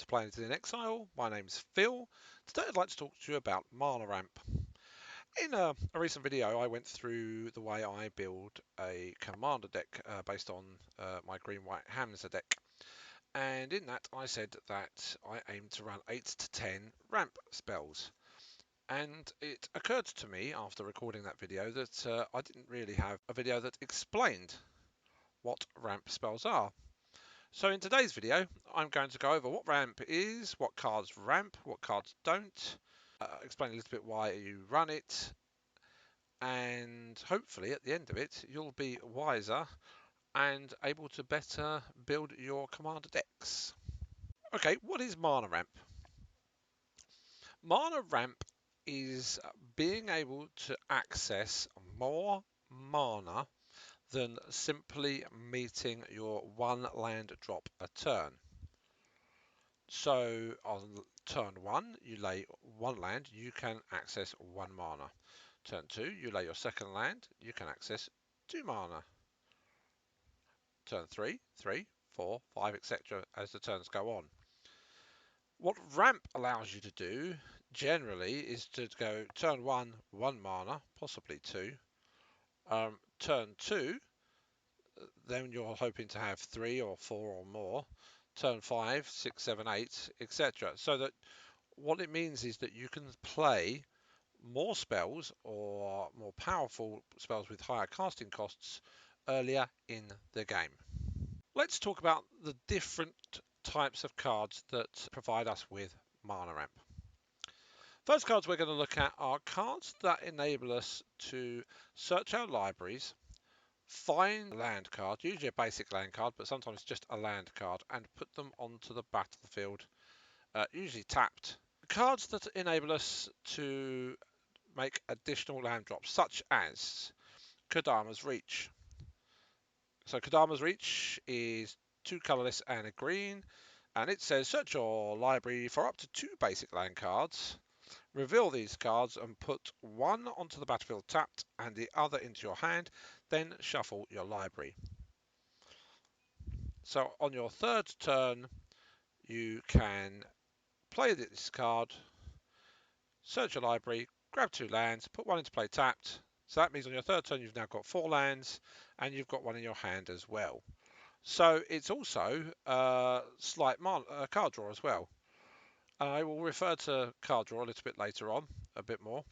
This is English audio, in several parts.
playing in Exile. My name's Phil. Today I'd like to talk to you about mana ramp. In a recent video I went through the way I build a commander deck based on my green-white Hamza deck. And in that I said that I aim to run 8 to 10 ramp spells. And it occurred to me after recording that video that I didn't really have a video that explained what ramp spells are. So in today's video, I'm going to go over what ramp is, what cards ramp, what cards don't, explain a little bit why you run it, and hopefully at the end of it, you'll be wiser and able to better build your commander decks. Okay, what is mana ramp? Mana ramp is being able to access more mana than simply meeting your one land drop a turn. So on turn 1, you lay one land, you can access 1 mana. Turn 2, you lay your second land, you can access 2 mana. Turn 3, 3, 4, 5, etc. as the turns go on. What ramp allows you to do generally is to go turn 1, 1 mana, possibly 2. Turn 2, then you're hoping to have 3 or 4 or more. Turn 5, 6, 7, 8, etc. So that what it means is that you can play more spells or more powerful spells with higher casting costs earlier in the game. Let's talk about the different types of cards that provide us with mana ramp. First cards we're going to look at are cards that enable us to search our libraries, find a land card, usually a basic land card, but sometimes just a land card, and put them onto the battlefield, usually tapped. Cards that enable us to make additional land drops, such as Kodama's Reach. So Kodama's Reach is 2 colourless and a green, and it says search your library for up to 2 basic land cards, reveal these cards and put one onto the battlefield tapped and the other into your hand, then shuffle your library. So on your third turn, you can play this card, search your library, grab 2 lands, put one into play tapped. So that means on your third turn you've now got 4 lands and you've got one in your hand as well. So it's also slight card draw as well. I will refer to card draw a little bit later on, a bit more.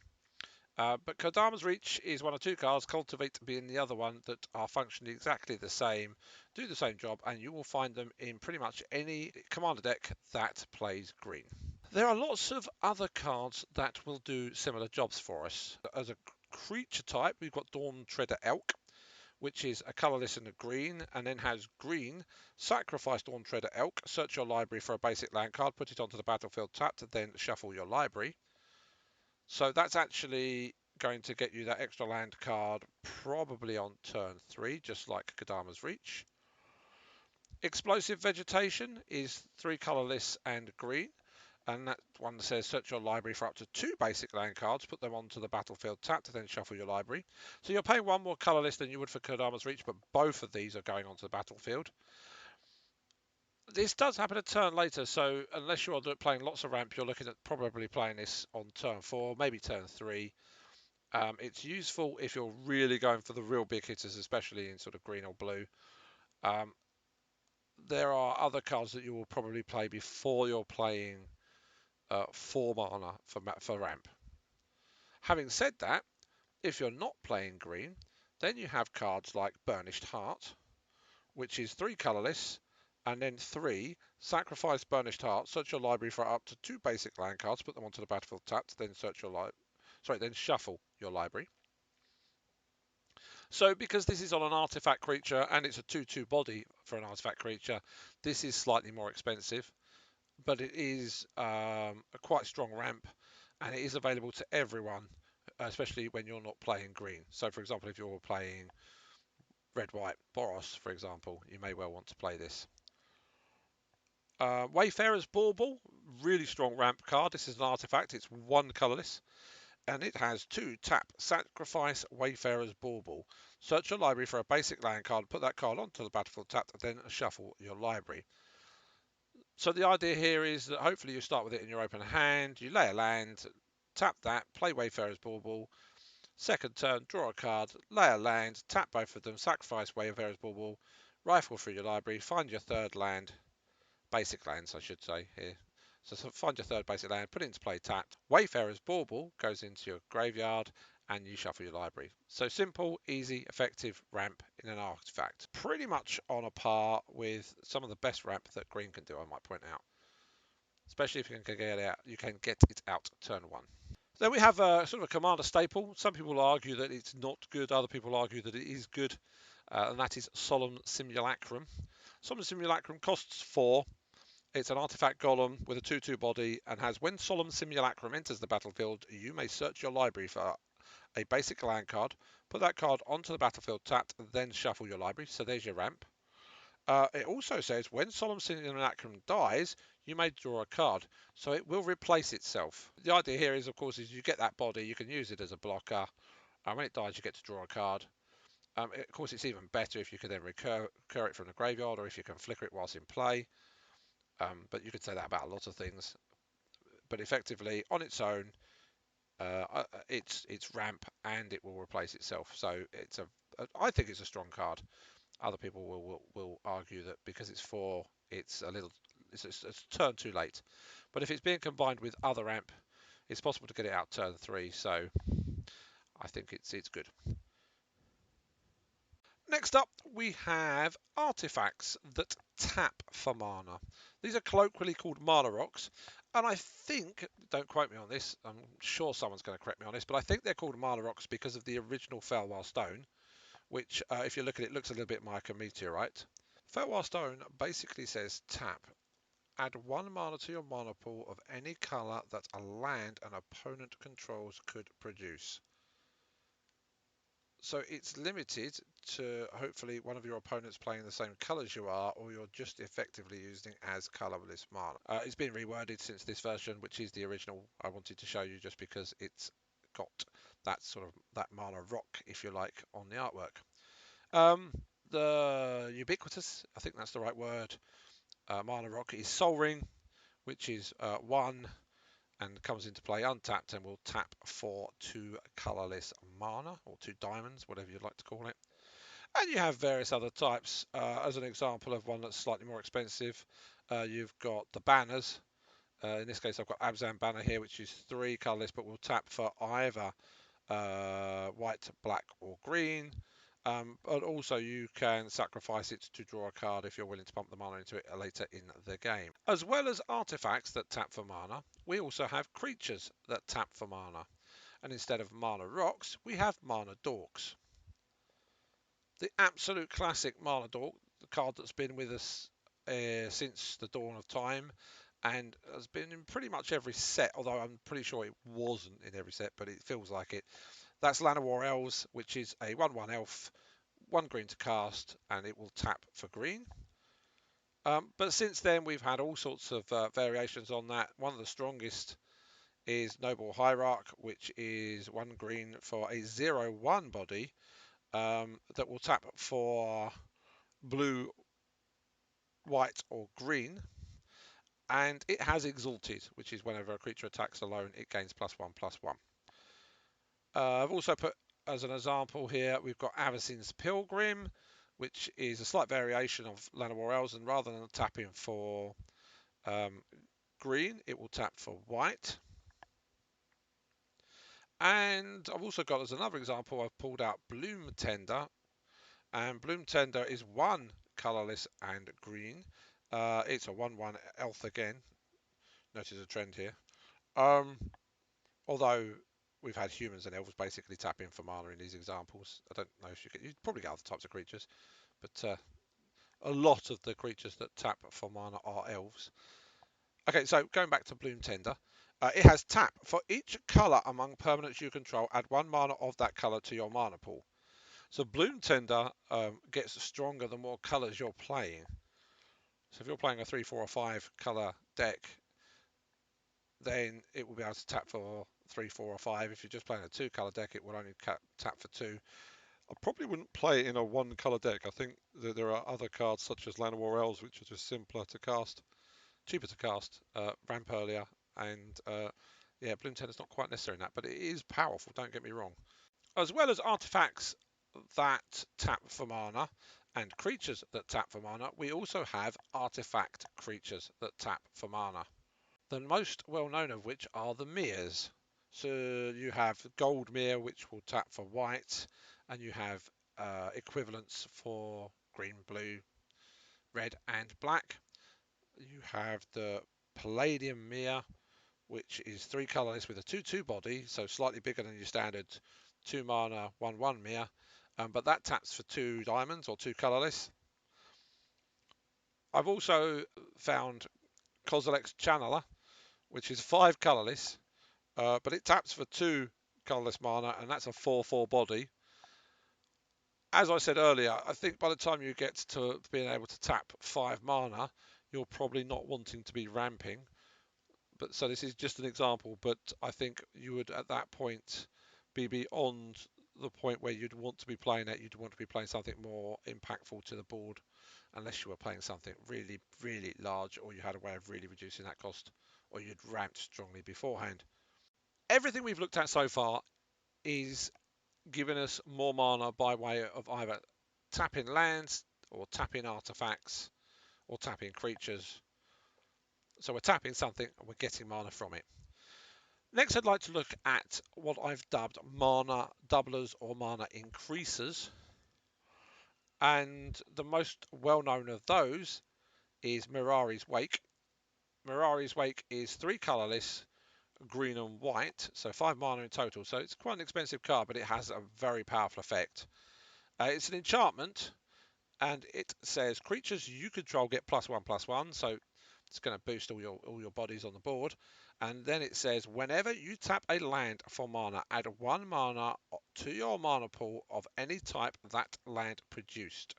But Kodama's Reach is one of 2 cards, Cultivate being the other one, that are functionally exactly the same, do the same job, and you will find them in pretty much any commander deck that plays green. There are lots of other cards that will do similar jobs for us. As a creature type, we've got Dawn Treader Elk, which is a colourless and a green, and then has green, sacrifice Dawn Treader Elk, search your library for a basic land card, put it onto the battlefield tapped, then shuffle your library. So that's actually going to get you that extra land card probably on turn 3, just like Kodama's Reach. Explosive Vegetation is 3 colourless and green, and that one says search your library for up to 2 basic land cards, put them onto the battlefield tapped, then shuffle your library. So you're paying 1 more colourless than you would for Kodama's Reach, but both of these are going onto the battlefield. This does happen a turn later, so unless you're playing lots of ramp, you're looking at probably playing this on turn 4, maybe turn 3. It's useful if you're really going for the real big hitters, especially in sort of green or blue. There are other cards that you will probably play before you're playing 4 mana for ramp. Having said that, if you're not playing green, then you have cards like Burnished Heart, which is 3 colourless, and then 3, sacrifice Burnished Heart, search your library for up to 2 basic land cards, put them onto the battlefield tapped, then then shuffle your library. So because this is on an artifact creature and it's a 2/2 body for an artifact creature, this is slightly more expensive, but it is a quite strong ramp, and it is available to everyone, especially when you're not playing green. So for example, if you're playing red-white Boros, for example, you may well want to play this. Wayfarer's Bauble, really strong ramp card. This is an artifact, it's 1 colourless, and it has 2 tap, sacrifice Wayfarer's Bauble. Search your library for a basic land card, put that card onto the battlefield tapped, then shuffle your library. So the idea here is that hopefully you start with it in your open hand, you lay a land, tap that, play Wayfarer's Bauble. Second turn, draw a card, lay a land, tap both of them, sacrifice Wayfarer's Bauble, rifle through your library, find your third land, basic lands I should say here. So find your third basic land, put it into play tapped. Wayfarer's Bauble goes into your graveyard and you shuffle your library. So simple, easy, effective ramp in an artifact. Pretty much on a par with some of the best ramp that green can do, I might point out. Especially if you can get it out, you can get it out turn one. Then we have a sort of a commander staple. Some people argue that it's not good, other people argue that it is good, and that is Solemn Simulacrum. Solemn Simulacrum costs 4. It's an artifact golem with a 2/2 body and has when Solemn Simulacrum enters the battlefield, you may search your library for a basic land card, put that card onto the battlefield tapped, then shuffle your library. So there's your ramp. It also says when Solemn Simulacrum dies, you may draw a card, so it will replace itself. The idea here is, of course, is you get that body, you can use it as a blocker. When it dies, you get to draw a card. Of course, it's even better if you can then recur it from the graveyard, or if you can flicker it whilst in play. But you could say that about a lot of things. But effectively, on its own, it's ramp and it will replace itself. So I think it's a strong card. Other people will argue that because it's 4, it's it's turn too late. But if it's being combined with other ramp, it's possible to get it out turn 3. So I think it's good. Next up, we have artifacts that tap for mana. These are colloquially called mana rocks, and I think, don't quote me on this, I'm sure someone's going to correct me on this, but I think they're called mana rocks because of the original Felwar Stone, which, if you look at it, looks a little bit like a meteorite. Felwar Stone basically says tap. Add 1 mana to your mana pool of any colour that a land an opponent controls could produce. So it's limited to hopefully one of your opponents playing the same colours you are, or you're just effectively using as colourless mana. It's been reworded since this version, which is the original. I wanted to show you just because it's got that sort of that mana rock, if you like, on the artwork. The ubiquitous, I think that's the right word, mana rock is Soul Ring, which is 1 and comes into play untapped and will tap for 2 colourless mana, or 2 diamonds, whatever you'd like to call it. And you have various other types. As an example of one that's slightly more expensive, you've got the banners. In this case, I've got Abzan banner here, which is 3 colourless, but will tap for either white, black, or green. But also you can sacrifice it to draw a card if you're willing to pump the mana into it later in the game. As well as artifacts that tap for mana, we also have creatures that tap for mana. And instead of mana rocks, we have mana dorks. The absolute classic mana dork, the card that's been with us since the dawn of time and has been in pretty much every set, although I'm pretty sure it wasn't in every set, but it feels like it. That's Llanowar Elves, which is a 1/1 elf, 1 green to cast, and it will tap for green. But since then, we've had all sorts of variations on that. One of the strongest is Noble Hierarch, which is 1 green for a 0/1 body that will tap for blue, white, or green. And it has Exalted, which is whenever a creature attacks alone, it gains +1/+1. I've also put as an example here, we've got Avacyn's Pilgrim, which is a slight variation of Llanowar Elves, and rather than tapping for green, it will tap for white. And I've also got as another example, I've pulled out Bloom Tender, and Bloom Tender is 1 colourless and green. It's a 1/1 elf again. Notice a trend here. Although we've had humans and elves basically tap in for mana in these examples. I don't know if you'd probably get other types of creatures, but a lot of the creatures that tap for mana are elves. Okay, so going back to Bloom Tender, it has tap. For each colour among permanents you control, add 1 mana of that colour to your mana pool. So Bloom Tender gets stronger the more colours you're playing. So if you're playing a 3, 4, or 5 colour deck, then it will be able to tap for 3, 4, or 5. If you're just playing a 2 colour deck, it will only tap for 2. I probably wouldn't play it in a 1 colour deck. I think that there are other cards such as Llanowar Elves, which are just simpler to cast. cheaper to cast, ramp earlier, and yeah, Bloom Tender's not quite necessary in that, but it is powerful, don't get me wrong. As well as artifacts that tap for mana and creatures that tap for mana, we also have artifact creatures that tap for mana. The most well known of which are the Mirrors. So you have Gold Mirror, which will tap for white, and you have equivalents for green, blue, red, and black. You have the Palladium Mirror, which is 3 colorless with a 2/2 body, so slightly bigger than your standard 2 mana 1/1 mirror. But that taps for 2 diamonds or 2 colorless. I've also found Kozilek's Channeler, which is 5 colorless, but it taps for 2 colorless mana, and that's a 4/4 body. As I said earlier, I think by the time you get to being able to tap 5 mana, you're probably not wanting to be ramping. But so this is just an example, but I think you would at that point be beyond the point where you'd want to be playing it. You'd want to be playing something more impactful to the board, unless you were playing something really, really large, or you had a way of really reducing that cost, or you'd ramped strongly beforehand. Everything we've looked at so far is giving us more mana by way of either tapping lands, or tapping artifacts, or tapping creatures. So we're tapping something and we're getting mana from it. Next, I'd like to look at what I've dubbed mana doublers or mana increasers. And the most well-known of those is Mirari's Wake. Mirari's Wake is 3 colorless, green and white, so 5 mana in total. So it's quite an expensive card, but it has a very powerful effect. It's an enchantment, and it says creatures you control get +1/+1, so it's going to boost all your bodies on the board. And then it says whenever you tap a land for mana, add 1 mana to your mana pool of any type that land produced.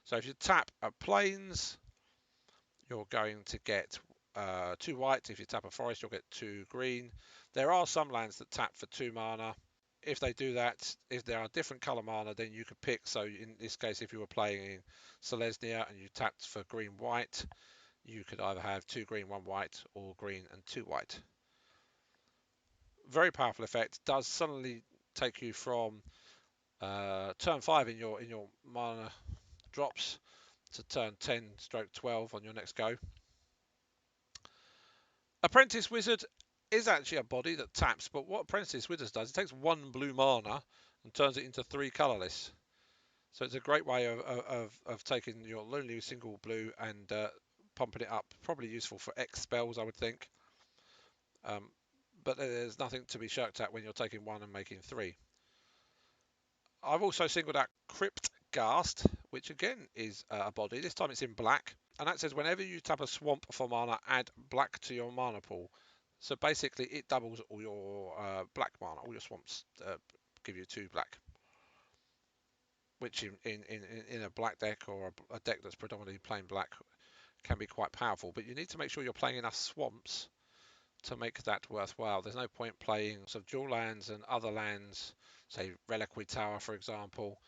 So if you tap a plains, you're going to get 2 white. If you tap a forest, you'll get 2 green. There are some lands that tap for 2 mana. If they do that, if there are different color mana, then you could pick. So in this case, if you were playing in Selesnya and you tapped for green white, you could either have 2 green, 1 white, or green and 2 white. Very powerful effect. Does suddenly take you from turn 5 in your mana drops to turn 10/12 on your next go. Apprentice Wizard is actually a body that taps, but what Apprentice Wizard does, it takes 1 blue mana and turns it into 3 colorless. So it's a great way of taking your lonely single blue and pumping it up. Probably useful for X spells, I would think. But there's nothing to be shirked at when you're taking 1 and making 3. I've also singled out Crypt Ghast, which again is a body. This time it's in black. And that says whenever you tap a swamp for mana, add black to your mana pool. So basically it doubles all your black mana. All your swamps give you 2 black. Which in a black deck or a deck that's predominantly playing black can be quite powerful. But you need to make sure you're playing enough swamps to make that worthwhile. There's no point playing sort of dual lands and other lands, say Reliquary Tower, for example,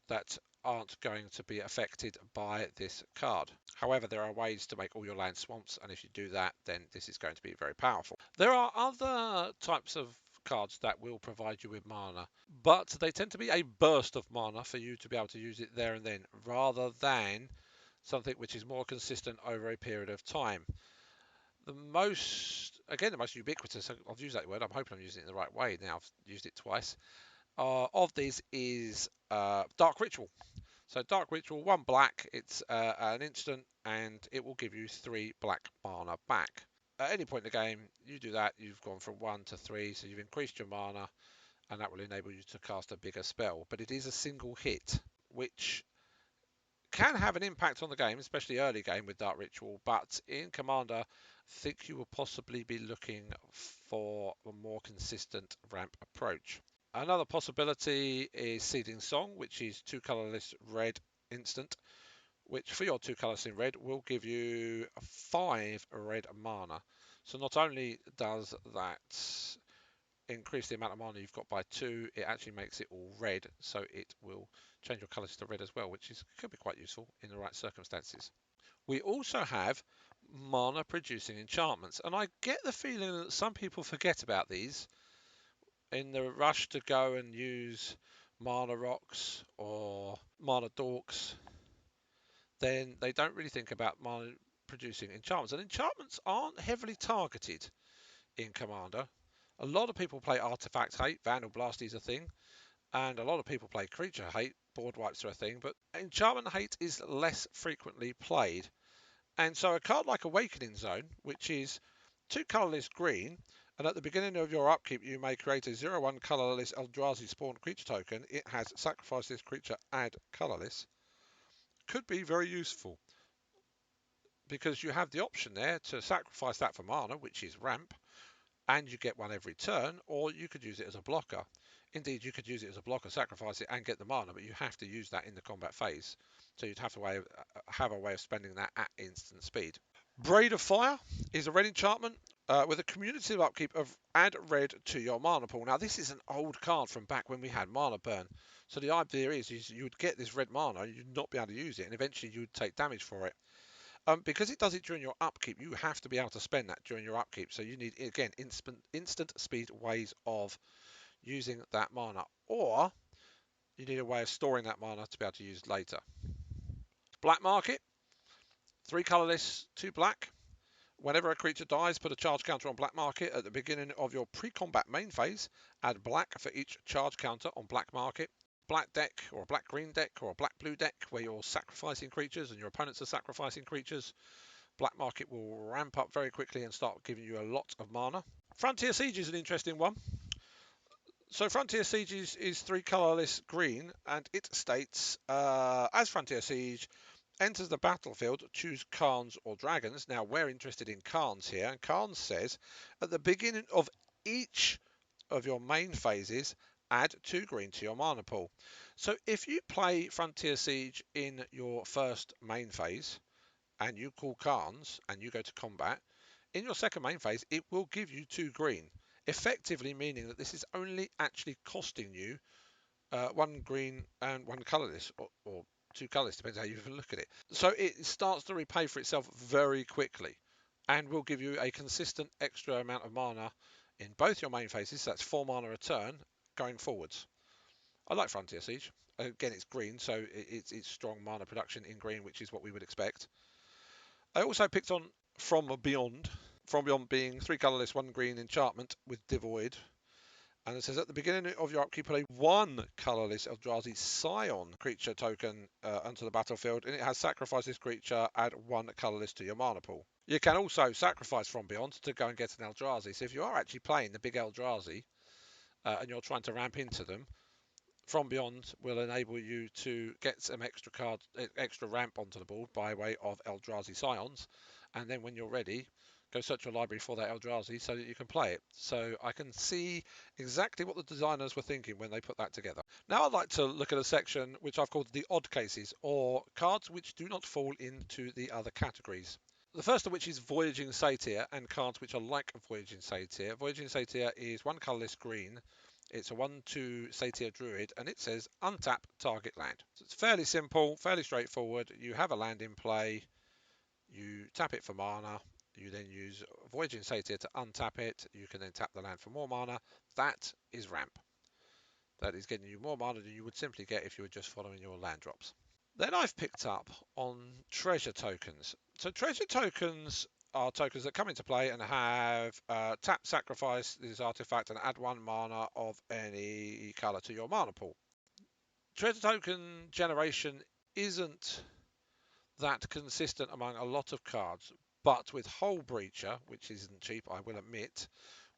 that aren't going to be affected by this card. However, there are ways to make all your land swamps, and if you do that, then this is going to be very powerful. There are other types of cards that will provide you with mana, but they tend to be a burst of mana for you to be able to use it there and then, rather than something which is more consistent over a period of time. The most ubiquitous, I'll use that word, I'm hoping I'm using it in the right way now, I've used it twice, of these is Dark Ritual. So Dark Ritual, 1 black, it's an instant, and it will give you 3 black mana back. At any point in the game, you do that, you've gone from 1 to 3, so you've increased your mana, and that will enable you to cast a bigger spell. But it is a single hit, which can have an impact on the game, especially early game with Dark Ritual, but in Commander, I think you will possibly be looking for a more consistent ramp approach. Another possibility is Seeding Song, which is 2 colorless red instant, which for your 2 colors in red will give you 5 red mana. So not only does that increase the amount of mana you've got by 2, it actually makes it all red, so it will change your colors to red as well, which could be quite useful in the right circumstances. We also have mana producing enchantments. And I get the feeling that some people forget about these in the rush to go and use mana rocks or mana dorks. Then they don't really think about mana producing enchantments. And enchantments aren't heavily targeted in Commander. A lot of people play Artifact Hate, Vandal Blast is a thing, and a lot of people play Creature Hate, Board Wipes are a thing, but Enchantment Hate is less frequently played. And so a card like Awakening Zone, which is 2 colourless green, and at the beginning of your upkeep you may create a 0/1 colourless Eldrazi spawn creature token. It has sacrifice this creature, add colourless. Could be very useful because you have the option there to sacrifice that for mana, which is ramp, and you get one every turn, or you could use it as a blocker. Indeed, you could use it as a blocker, sacrifice it, and get the mana, but you have to use that in the combat phase. So you'd have to have a way of spending that at instant speed. Braid of Fire is a red enchantment with a cumulative upkeep of add red to your mana pool. Now, this is an old card from back when we had mana burn. So the idea is you would get this red mana, you'd not be able to use it, and eventually you would take damage for it. Because it does it during your upkeep, you have to be able to spend that during your upkeep. So you need, again, instant speed ways of using that mana. Or you need a way of storing that mana to be able to use later. Black Market, 3 colourless, 2 black. Whenever a creature dies, put a charge counter on Black Market at the beginning of your pre-combat main phase. Add black for each charge counter on Black Market. Black deck, or a black-green deck, or a black-blue deck, where you're sacrificing creatures and your opponents are sacrificing creatures. Black Market will ramp up very quickly and start giving you a lot of mana. Frontier Siege is an interesting one. So Frontier Siege is 3 colourless green, and it states, as Frontier Siege enters the battlefield, choose Khans or Dragons. Now, we're interested in Khans here, and Khans says, at the beginning of each of your main phases, add 2 green to your mana pool. So if you play Frontier Siege in your first main phase, and you call Khans, and you go to combat, in your second main phase, it will give you 2 green, effectively meaning that this is only actually costing you 1 green and 1 colourless, or 2 colourless, depends how you look at it. So it starts to repay for itself very quickly, and will give you a consistent extra amount of mana in both your main phases. So that's 4 mana a turn going forwards. I like Frontier Siege. Again, it's green, so it's strong mana production in green, which is what we would expect. I also picked on From Beyond. From Beyond being 3 colourless, 1 green enchantment with Devoid. And it says at the beginning of your upkeep, put a 1 colourless Eldrazi Scion creature token onto the battlefield, and it has sacrifice this creature, add 1 colourless to your mana pool. You can also sacrifice From Beyond to go and get an Eldrazi. So if you are actually playing the big Eldrazi and you're trying to ramp into them, From Beyond will enable you to get some extra ramp onto the board by way of Eldrazi Scions, and then when you're ready, go search your library for that Eldrazi so that you can play it. So I can see exactly what the designers were thinking when they put that together. Now I'd like to look at a section which I've called the odd cases, or cards which do not fall into the other categories. The first of which is Voyaging Satyr, and cards which are like Voyaging Satyr. Voyaging Satyr is 1 colourless green. It's a 1/2 Satyr Druid, and it says untap target land. So it's fairly simple, fairly straightforward. You have a land in play, you tap it for mana, you then use Voyaging Satyr to untap it. You can then tap the land for more mana. That is ramp. That is getting you more mana than you would simply get if you were just following your land drops. Then I've picked up on treasure tokens. So treasure tokens are tokens that come into play and have tap, sacrifice this artifact, and add 1 mana of any colour to your mana pool. Treasure token generation isn't that consistent among a lot of cards, but with Hull Breacher, which isn't cheap, I will admit,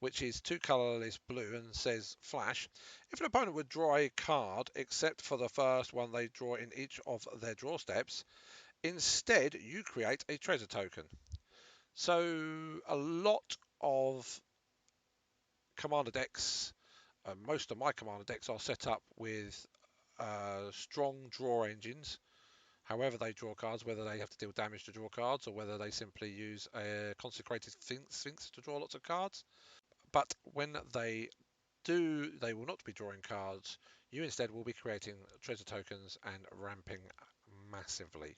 which is 2 colourless blue and says flash. If an opponent would draw a card, except for the first one they draw in each of their draw steps, instead you create a treasure token. So a lot of commander decks, most of my commander decks are set up with strong draw engines. However they draw cards, whether they have to deal damage to draw cards or whether they simply use a consecrated sphinx to draw lots of cards. But when they do, they will not be drawing cards. You instead will be creating treasure tokens and ramping massively.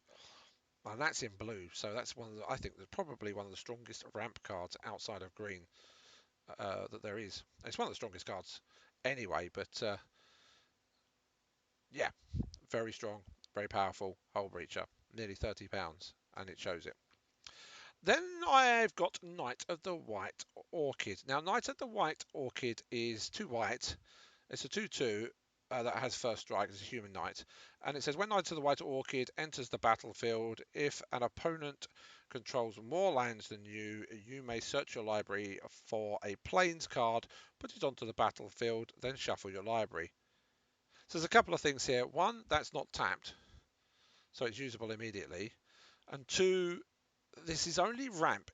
And that's in blue, so that's one of the, I think that's probably one of the strongest ramp cards outside of green that there is. It's one of the strongest cards anyway, but yeah, very strong, very powerful, hull breacher, nearly £30, and it shows it. Then I've got Knight of the White Orchid. Now, Knight of the White Orchid is 2 white. It's a 2/2 that has first strike. It's a human knight. And it says, when Knight of the White Orchid enters the battlefield, if an opponent controls more lands than you, you may search your library for a plains card, put it onto the battlefield, then shuffle your library. So there's a couple of things here. One, that's not tapped, so it's usable immediately. And two, this is only ramp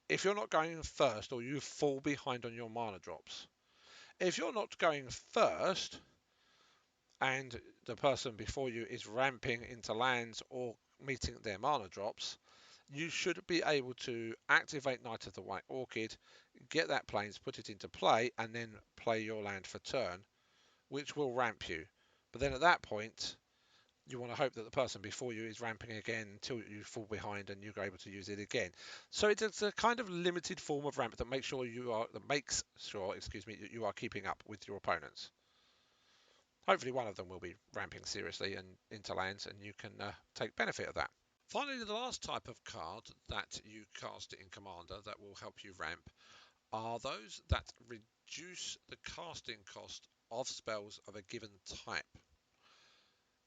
if you're not going first or you fall behind on your mana drops. If you're not going first and the person before you is ramping into lands or meeting their mana drops, you should be able to activate Knight of the White Orchid, get that plains, put it into play, and then play your land for turn, which will ramp you. But then at that point, you want to hope that the person before you is ramping again until you fall behind and you're able to use it again. So it's a kind of limited form of ramp that makes sure that you are keeping up with your opponents. Hopefully one of them will be ramping seriously and into lands, and you can take benefit of that. Finally, the last type of card that you cast in Commander that will help you ramp are those that reduce the casting cost of spells of a given type.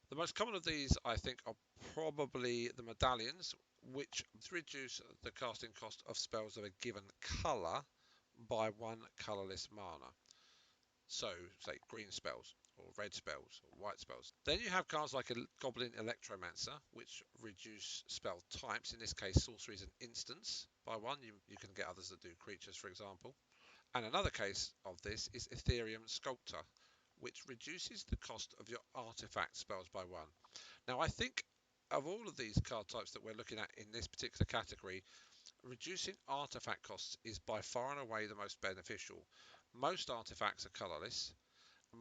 The most common of these, I think, are probably the medallions, which reduce the casting cost of spells of a given colour by 1 colourless mana. So, say, green spells, or red spells, or white spells. Then you have cards like a Goblin Electromancer, which reduce spell types. In this case, sorceries and instants by 1. You can get others that do creatures, for example. And another case of this is Ethereum Sculptor, which reduces the cost of your artifact spells by 1. Now, I think of all of these card types that we're looking at in this particular category, reducing artifact costs is by far and away the most beneficial. Most artifacts are colourless.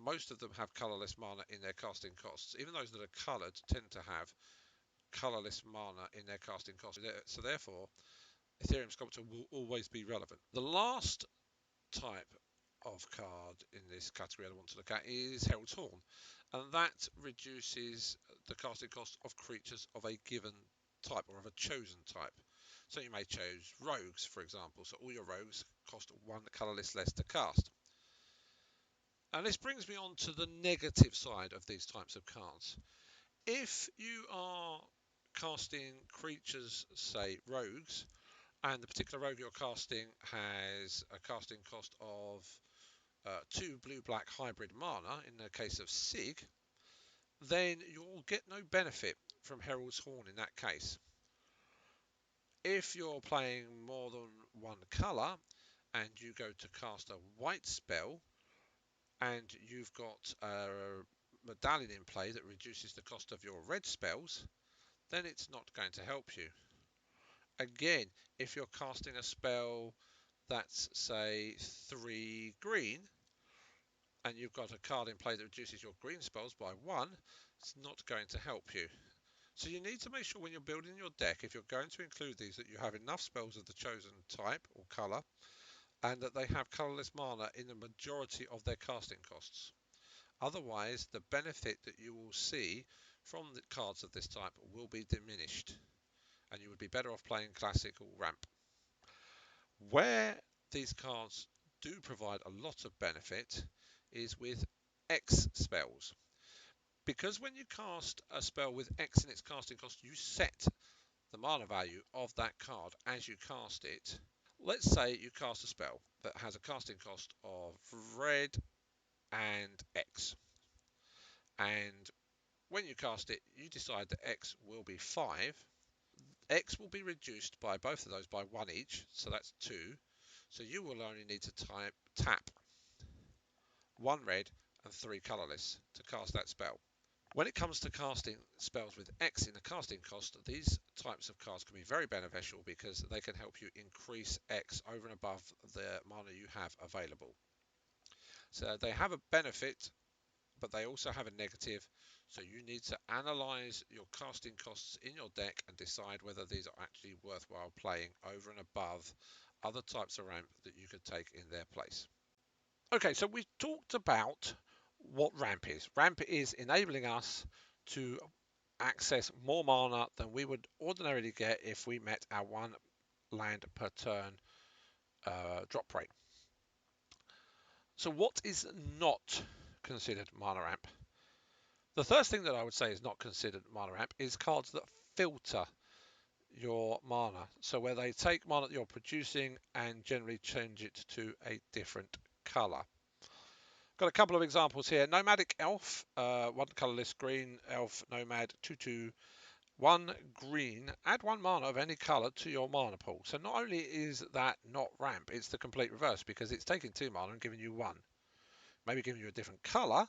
Most of them have colourless mana in their casting costs. Even those that are coloured tend to have colourless mana in their casting costs. So therefore, Ethereum Sculptor will always be relevant. The last type of card in this category I want to look at is Herald's Horn, and that reduces the casting cost of creatures of a given type or of a chosen type. So you may choose rogues, for example, so all your rogues cost 1 colourless less to cast. And this brings me on to the negative side of these types of cards. If you are casting creatures, say rogues, and the particular rogue you're casting has a casting cost of 2 blue-black hybrid mana, in the case of Sig, then you'll get no benefit from Herald's Horn in that case. If you're playing more than 1 colour and you go to cast a white spell and you've got a medallion in play that reduces the cost of your red spells, then it's not going to help you. Again, if you're casting a spell that's, say, 3 green, and you've got a card in play that reduces your green spells by 1, it's not going to help you. So you need to make sure when you're building your deck, if you're going to include these, that you have enough spells of the chosen type or colour, and that they have colourless mana in the majority of their casting costs. Otherwise, the benefit that you will see from the cards of this type will be diminished, and you would be better off playing Classic or Ramp. Where these cards do provide a lot of benefit is with X spells. Because when you cast a spell with X in its casting cost, you set the mana value of that card as you cast it. Let's say you cast a spell that has a casting cost of red and X. And when you cast it, you decide that X will be 5. X will be reduced by both of those by 1 each, so that's 2. So you will only need to tap 1 red and 3 colourless to cast that spell. When it comes to casting spells with X in the casting cost, these types of cards can be very beneficial because they can help you increase X over and above the mana you have available. So they have a benefit but they also have a negative. So you need to analyze your casting costs in your deck and decide whether these are actually worthwhile playing over and above other types of ramp that you could take in their place. Okay, so we've talked about what ramp is. Ramp is enabling us to access more mana than we would ordinarily get if we met our one land per turn drop rate. So what is not considered mana ramp? The first thing that I would say is not considered mana ramp is cards that filter your mana. So where they take mana that you're producing and generally change it to a different colour. Got a couple of examples here. Nomadic Elf, one colourless green elf nomad 2/2, 1 green. Add 1 mana of any colour to your mana pool. So not only is that not ramp, it's the complete reverse because it's taking 2 mana and giving you 1. Maybe giving you a different colour,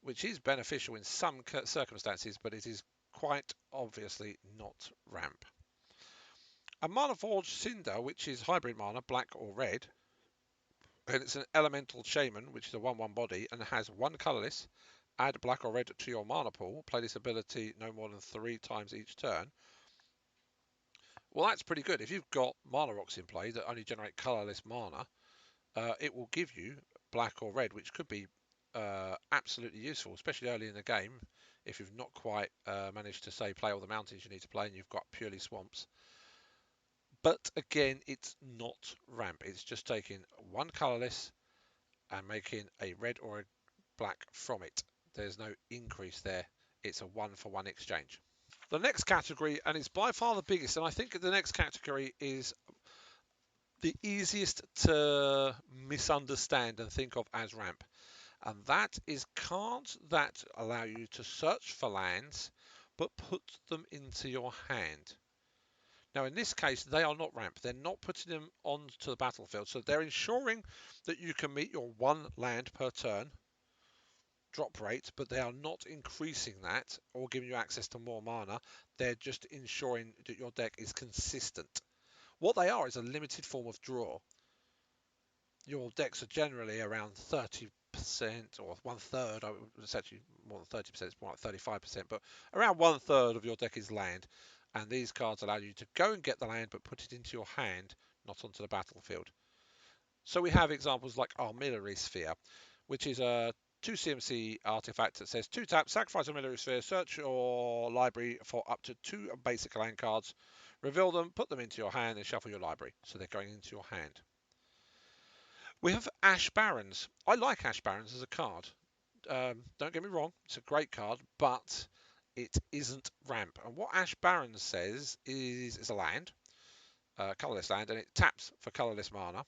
which is beneficial in some circumstances, but it is quite obviously not ramp. A Mana Forged Cinder, which is hybrid mana, black or red, and it's an elemental shaman, which is a 1/1 body, and has 1 colourless. Add black or red to your mana pool. Play this ability no more than 3 times each turn. Well, that's pretty good. If you've got mana rocks in play that only generate colourless mana, it will give you black or red, which could be absolutely useful, especially early in the game if you've not quite managed to, say, play all the mountains you need to play and you've got purely swamps. But again, it's not ramp. It's just taking 1 colourless and making a red or a black from it. There's no increase there. It's a 1-for-1 exchange. The next category, and it's by far the biggest, and I think the next category is the easiest to misunderstand and think of as ramp. And that is cards that allow you to search for lands, but put them into your hand. Now, in this case, they are not ramp. They're not putting them onto the battlefield. So they're ensuring that you can meet your 1 land per turn drop rate, but they are not increasing that or giving you access to more mana. They're just ensuring that your deck is consistent. What they are is a limited form of draw. Your decks are generally around 30% or 1/3. It's actually more than 30%, it's more like 35%, but around 1/3 of your deck is land. And these cards allow you to go and get the land, but put it into your hand, not onto the battlefield. So we have examples like Armillary Sphere, which is a 2 CMC artifact that says 2 tap, sacrifice a Armillary Sphere, search your library for up to 2 basic land cards, reveal them, put them into your hand, and shuffle your library. So they're going into your hand. We have Ash Barrens. I like Ash Barrens as a card. Don't get me wrong, it's a great card, but it isn't ramp. And what Ash Barrens says is it's a land, colourless land, and it taps for colourless mana.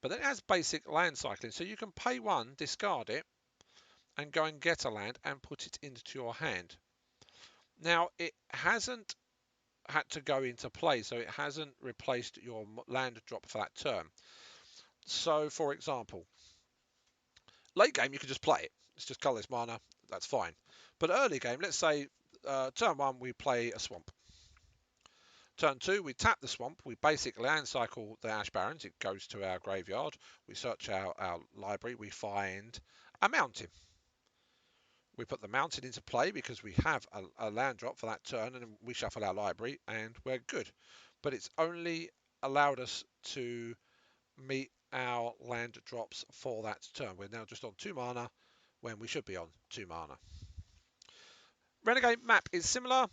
But then it has basic land cycling, so you can pay 1, discard it, and go and get a land and put it into your hand. Now, it hasn't had to go into play, so it hasn't replaced your land drop for that turn. So, for example, late game, you can just play it. It's just colourless mana, that's fine. But early game, let's say turn 1, we play a swamp. Turn 2, we tap the swamp, we basically land cycle the Ash Barrens, it goes to our graveyard, we search our library, we find a mountain. We put the mountain into play because we have a land drop for that turn, and we shuffle our library and we're good. But it's only allowed us to meet our land drops for that turn. We're now just on 2 mana when we should be on 2 mana. Renegade Map is similar.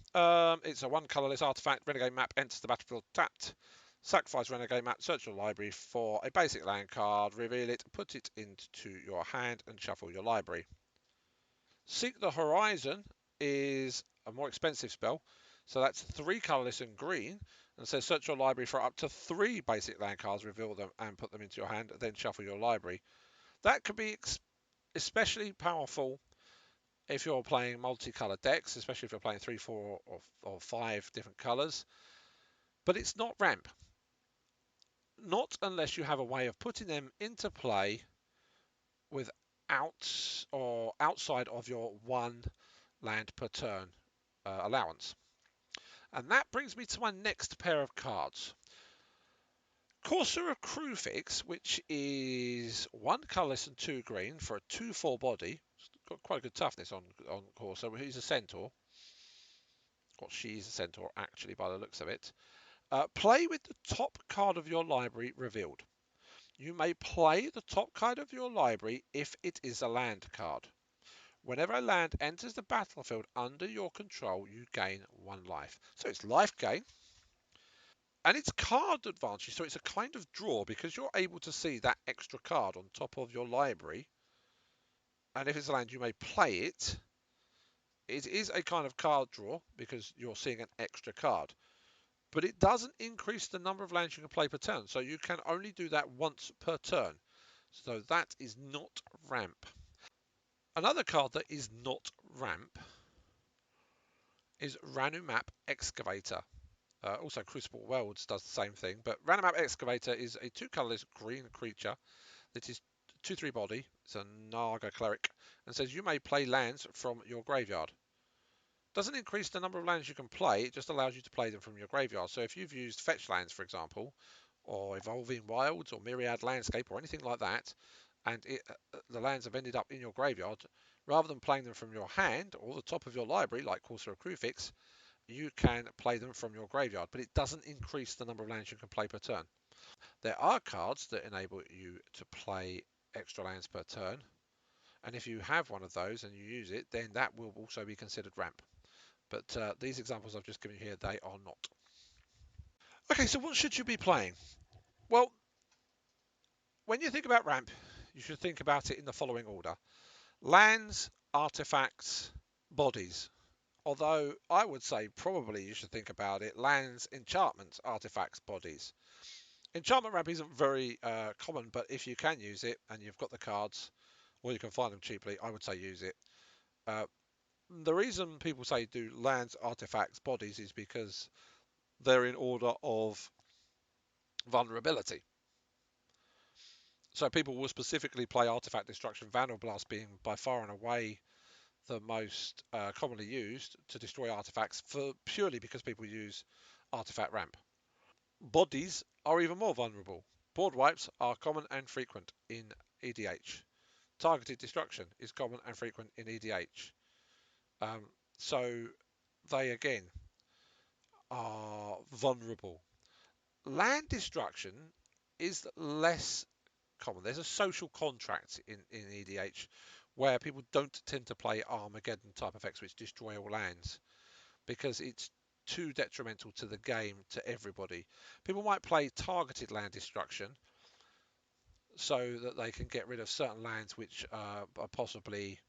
It's a 1 colourless artifact. Renegade Map enters the battlefield tapped. Sacrifice Renegade Map, search your library for a basic land card, reveal it, put it into your hand and shuffle your library. Seek the Horizon is a more expensive spell. So that's 3 colourless and green. And says search your library for up to 3 basic land cards, reveal them and put them into your hand, then shuffle your library. That could be especially powerful if you're playing multicolored decks, especially if you're playing 3, 4 or 5 different colours. But it's not ramp. Not unless you have a way of putting them into play without or outside of your 1 land per turn allowance. And that brings me to my next pair of cards. Courser of Crewfix, which is 1 colourless and 2 green for a 2/4 body. got quite a good toughness on course. So he's a centaur, or she's a centaur actually, by the looks of it. Play with the top card of your library revealed. You may play the top card of your library if it is a land card. Whenever a land enters the battlefield under your control, you gain 1 life. So it's life gain, and it's card advantage. So it's a kind of draw because you're able to see that extra card on top of your library. And if it's a land, you may play it. It is a kind of card draw because you're seeing an extra card. But it doesn't increase the number of lands you can play per turn. So you can only do that once per turn. So that is not ramp. Another card that is not ramp is Ranumap Excavator. Also, Crucible Worlds does the same thing, but Ranumap Excavator is a 2-colorless green creature that is 2/3 body. It's a Naga cleric, and says you may play lands from your graveyard. Doesn't increase the number of lands you can play, it just allows you to play them from your graveyard. So if you've used fetch lands, for example, or Evolving Wilds, or Myriad Landscape, or anything like that, and the lands have ended up in your graveyard, rather than playing them from your hand or the top of your library, like Courser of Crufix, you can play them from your graveyard, but it doesn't increase the number of lands you can play per turn. There are cards that enable you to play extra lands per turn, and if you have one of those and you use it, then that will also be considered ramp. But these examples I've just given you here, they are not. Okay, so what should you be playing? Well, when you think about ramp, you should think about it in the following order: lands, artifacts, bodies. Although I would say probably you should think about it: lands, enchantments, artifacts, bodies. Enchantment ramp isn't very common, but if you can use it and you've got the cards, or you can find them cheaply, I would say use it. Uh, the reason people say do lands, artifacts, bodies is because they're in order of vulnerability. So people will specifically play artifact destruction, Vandal Blast being by far and away the most commonly used to destroy artifacts, for purely because people use artifact ramp. Bodies are even more vulnerable. Board wipes are common and frequent in EDH. Targeted destruction is common and frequent in EDH. So they again are vulnerable. Land destruction is less common. There's a social contract in EDH where people don't tend to play Armageddon type effects which destroy all lands because it's too detrimental to the game, to everybody. People might play targeted land destruction so that they can get rid of certain lands which are possibly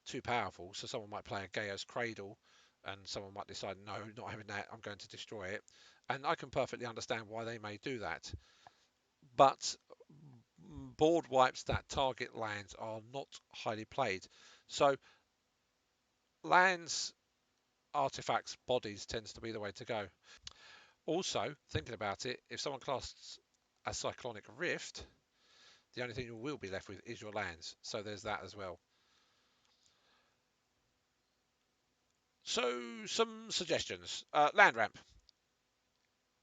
too powerful. So someone might play a Gaia's Cradle and someone might decide, no, not having that, I'm going to destroy it. And I can perfectly understand why they may do that. But board wipes that target lands are not highly played. So lands, artifacts, bodies tends to be the way to go. Also, thinking about it, if someone casts a Cyclonic Rift, the only thing you will be left with is your lands. So there's that as well. So some suggestions. Land ramp.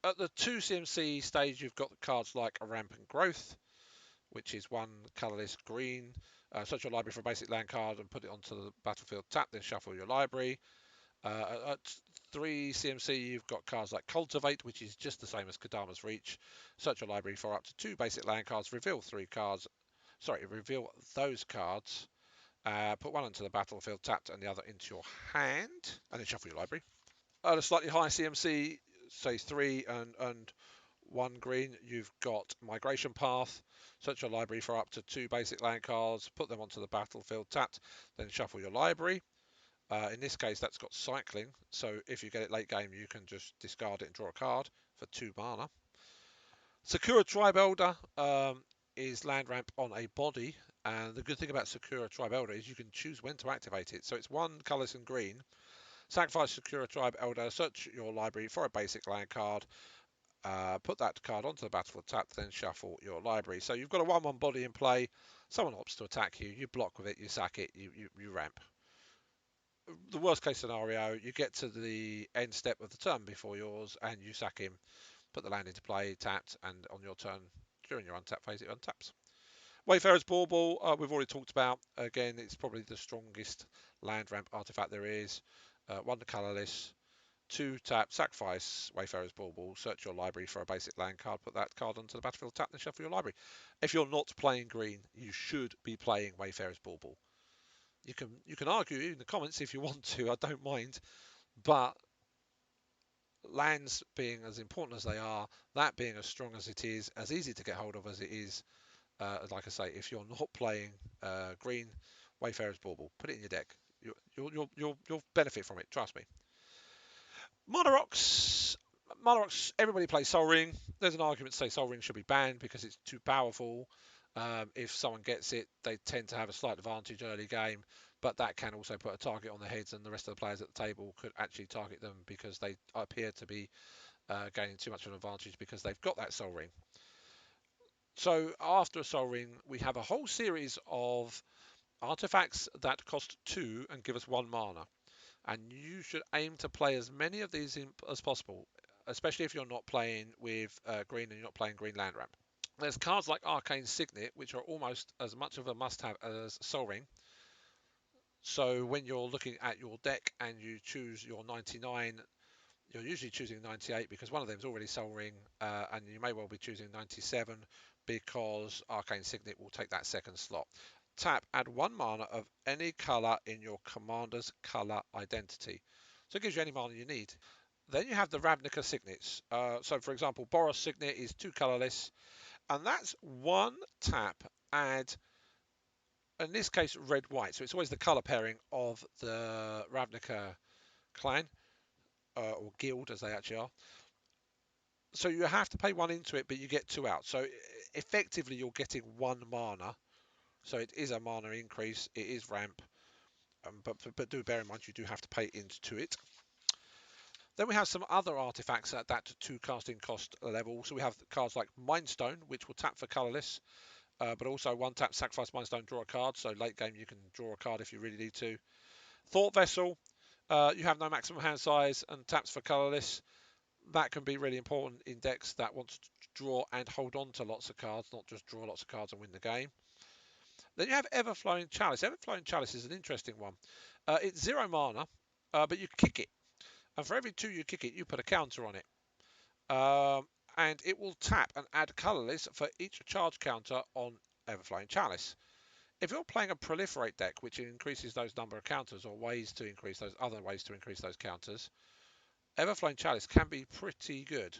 At the 2 CMC stage, you've got the cards like a Rampant Growth, which is 1 colourless green. Search your library for a basic land card and put it onto the battlefield tap, then shuffle your library. At 3 CMC, you've got cards like Cultivate, which is just the same as Kodama's Reach. Search your library for up to 2 basic land cards, reveal 3 cards. Sorry, reveal those cards. Put one onto the battlefield tapped and the other into your hand, and then shuffle your library. At a slightly higher CMC, say 3 and 1 green, you've got Migration Path. Search your library for up to 2 basic land cards, put them onto the battlefield tapped, then shuffle your library. In this case, that's got Cycling, so if you get it late game, you can just discard it and draw a card for 2 mana. Sakura Tribe Elder is land ramp on a body, and the good thing about Sakura Tribe Elder is you can choose when to activate it. So it's 1 colourless and green. Sacrifice Sakura Tribe Elder, search your library for a basic land card, put that card onto the battlefield tapped, then shuffle your library. So you've got a 1/1 body in play, someone opts to attack you, you block with it, you sack it, you ramp. The worst case scenario, you get to the end step of the turn before yours and you sack him, put the land into play, tapped, and on your turn, during your untap phase, it untaps. Wayfarer's Bauble, we've already talked about. Again, it's probably the strongest land ramp artifact there is. One colorless, two tap, sacrifice Wayfarer's Bauble, search your library for a basic land card, put that card onto the battlefield, tap and shuffle your library. If you're not playing green, you should be playing Wayfarer's Bauble. You can argue in the comments if you want to, I don't mind, but lands being as important as they are, that being as strong as it is, as easy to get hold of as it is, like I say, if you're not playing green, Wayfarer's Bauble, put it in your deck. You'll benefit from it, trust me. Monarchs. Monarchs, everybody plays Sol Ring. There's an argument to say Sol Ring should be banned because it's too powerful. If someone gets it, they tend to have a slight advantage early game, but that can also put a target on their heads, and the rest of the players at the table could actually target them because they appear to be gaining too much of an advantage because they've got that Sol Ring. So after a Sol Ring, we have a whole series of artifacts that cost 2 and give us 1 mana. And you should aim to play as many of these as possible, especially if you're not playing with green and you're not playing green land ramp. There's cards like Arcane Signet, which are almost as much of a must-have as Sol Ring. So when you're looking at your deck and you choose your 99, you're usually choosing 98 because one of them is already Sol Ring, and you may well be choosing 97 because Arcane Signet will take that second slot. Tap, add 1 mana of any colour in your commander's colour identity. So it gives you any mana you need. Then you have the Ravnica Signets. So for example, Boros Signet is 2 colourless, and that's 1 tap, add, in this case, red-white. So it's always the colour pairing of the Ravnica clan, or guild as they actually are. So you have to pay 1 into it, but you get 2 out. So effectively, you're getting 1 mana. So it is a mana increase. It is ramp. But do bear in mind you do have to pay into it. Then we have some other artifacts at that 2 casting cost level. So we have cards like Mindstone, which will tap for colorless, but also 1 tap, sacrifice Mindstone, draw a card. So late game you can draw a card if you really need to. Thought Vessel, you have no maximum hand size and taps for colorless. That can be really important in decks that want to draw and hold on to lots of cards, not just draw lots of cards and win the game. Then you have Everflowing Chalice. Everflowing Chalice is an interesting one. It's 0 mana, but you kick it. And for every 2 you kick it, you put a counter on it. And it will tap and add colourless for each charge counter on Everflowing Chalice. If you're playing a proliferate deck, which increases those number of counters or ways to increase those other ways to increase those counters, Everflowing Chalice can be pretty good.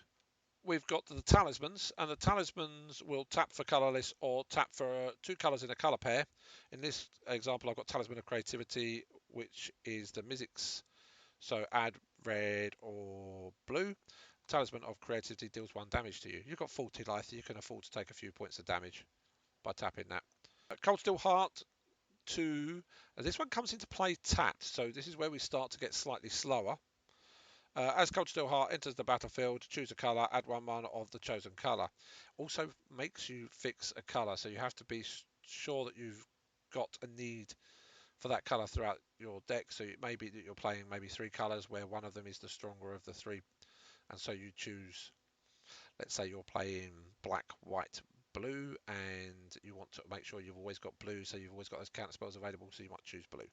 We've got the talismans, and the talismans will tap for colourless or tap for 2 colours in a colour pair. In this example, I've got Talisman of Creativity, which is the Mizzix. So add red or blue. Talisman of Creativity deals 1 damage to you. You've got 40 life, you can afford to take a few points of damage by tapping that. Cold Steel Heart 2. This one comes into play tapped, so this is where we start to get slightly slower. As Cold Steel Heart enters the battlefield, choose a colour, add 1 mana of the chosen colour. Also makes you fix a colour, so you have to be sure that you've got a need for that colour throughout your deck. So it may be that you're playing maybe 3 colours where one of them is the stronger of the 3. And so you choose, let's say you're playing black, white, blue, and you want to make sure you've always got blue, so you've always got those counter spells available, so you might choose blue.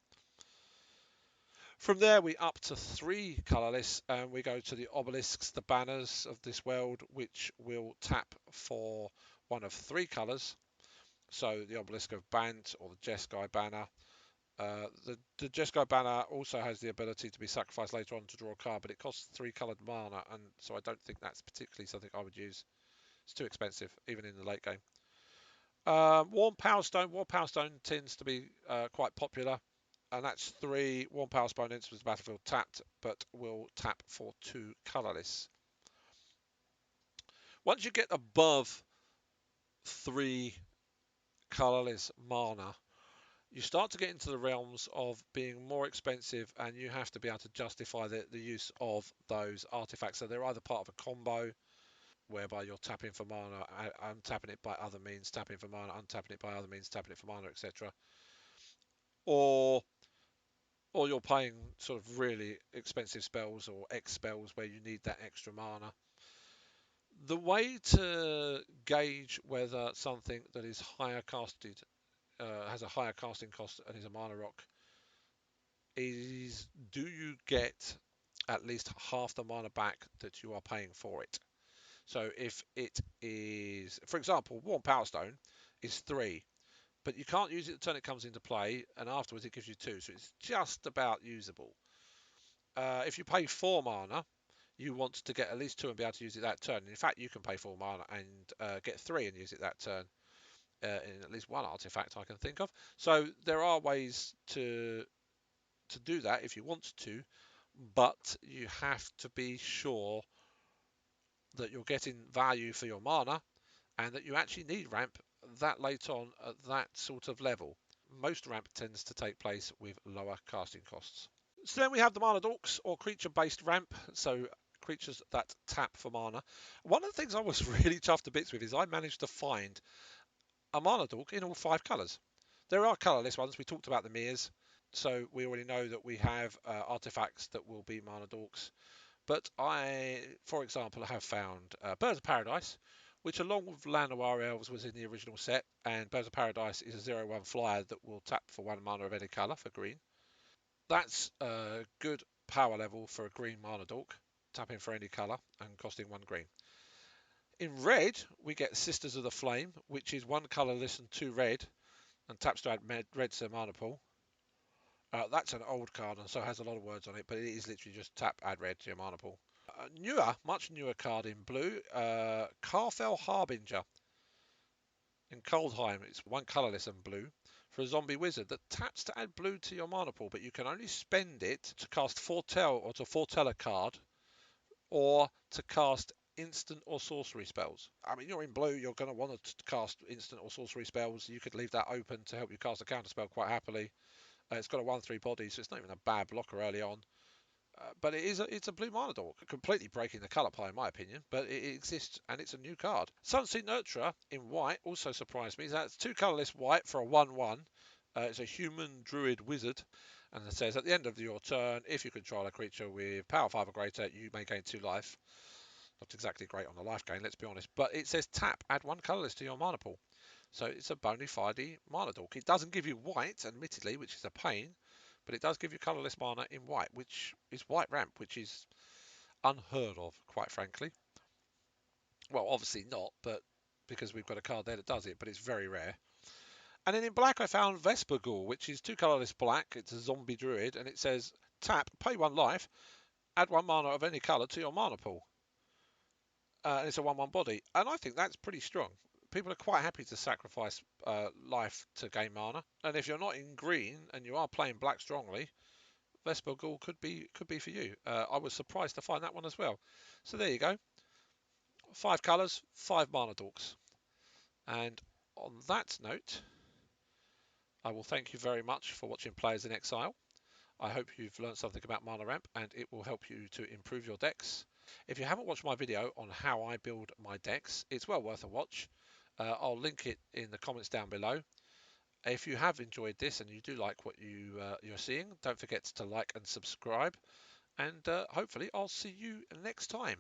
From there, we up to 3 colourless, and we go to the obelisks, the banners of this world, which will tap for 1 of 3 colours. So the obelisk of Bant or the Jeskai banner. The Jeskai banner also has the ability to be sacrificed later on to draw a card, but it costs 3 coloured mana, and so I don't think that's particularly something I would use. It's too expensive, even in the late game. Warm Power Stone. Warm Power Stone tends to be quite popular, and that's 3 Warm Power Stone enters the battlefield tapped, but will tap for 2 colourless. Once you get above 3 colourless mana, you start to get into the realms of being more expensive, and you have to be able to justify the use of those artifacts. So they're either part of a combo whereby you're tapping for mana, untapping it by other means, tapping for mana, untapping it by other means, tapping it for mana, etc. Or you're paying sort of really expensive spells or X spells where you need that extra mana. The way to gauge whether something that is higher casted has a higher casting cost and is a mana rock is, do you get at least half the mana back that you are paying for it? So if it is, for example, Warm Power Stone is 3, but you can't use it the turn it comes into play, and afterwards it gives you 2, so it's just about usable. If you pay 4 mana, you want to get at least 2 and be able to use it that turn. In fact, you can pay 4 mana and get 3 and use it that turn in at least one artifact I can think of. So there are ways to do that if you want to, but you have to be sure that you're getting value for your mana and that you actually need ramp that late on at that sort of level. Most ramp tends to take place with lower casting costs. So then we have the mana dorks or creature based ramp. So creatures that tap for mana. One of the things I was really chuffed to bits with is I managed to find a mana dork in all 5 colours. There are colourless ones. We talked about the Mirs, so we already know that we have artifacts that will be mana dorks. But I, for example, have found Birds of Paradise, which along with Land Noir Elves was in the original set, and Birds of Paradise is a 0/1 flyer that will tap for 1 mana of any colour for green. That's a good power level for a green mana dork, tapping for any colour and costing 1 green. In red, we get Sisters of the Flame, which is 1 colourless and 2 red, and taps to add red to the mana pool. That's an old card and so has a lot of words on it, but it is literally just tap, add red to your mana pool. Newer, much newer card in blue, Carfell Harbinger. In Coldheim, it's 1 colourless and blue for a zombie wizard that taps to add blue to your mana pool, but you can only spend it to cast foretell or to foretell a card or to cast instant or sorcery spells. I mean, you're in blue, you're going to want to cast instant or sorcery spells. You could leave that open to help you cast a counter spell quite happily. It's got a 1/3 body, so it's not even a bad blocker early on. But it's a blue mana dork, completely breaking the colour pie in my opinion, but it exists and it's a new card. Sunseed Nurturer in white also surprised me. That's 2 colourless white for a 1/1. It's a human druid wizard, and it says at the end of your turn, if you control a creature with power 5 or greater, you may gain 2 life. Not exactly great on the life gain, let's be honest, but it says tap, add 1 colourless to your mana pool. So it's a bona fide mana dork. It doesn't give you white, admittedly, which is a pain, but it does give you colourless mana in white, which is white ramp, which is unheard of, quite frankly. Well, obviously not, but because we've got a card there that does it, but it's very rare. And then in black, I found Vesper Ghoul, which is 2 colourless black. It's a zombie druid, and it says tap, pay 1 life, add 1 mana of any colour to your mana pool. And it's a 1/1 body, and I think that's pretty strong. People are quite happy to sacrifice life to gain mana, and if you're not in green and you are playing black strongly, Vesper Ghoul could be for you. I was surprised to find that one as well. So there you go, 5 colours, 5 mana dorks. And on that note, I will thank you very much for watching Players in Exile. I hope you've learned something about mana ramp and it will help you to improve your decks. If you haven't watched my video on how I build my decks, it's well worth a watch. I'll link it in the comments down below. If you have enjoyed this and you do like what you're seeing, don't forget to like and subscribe. And hopefully I'll see you next time.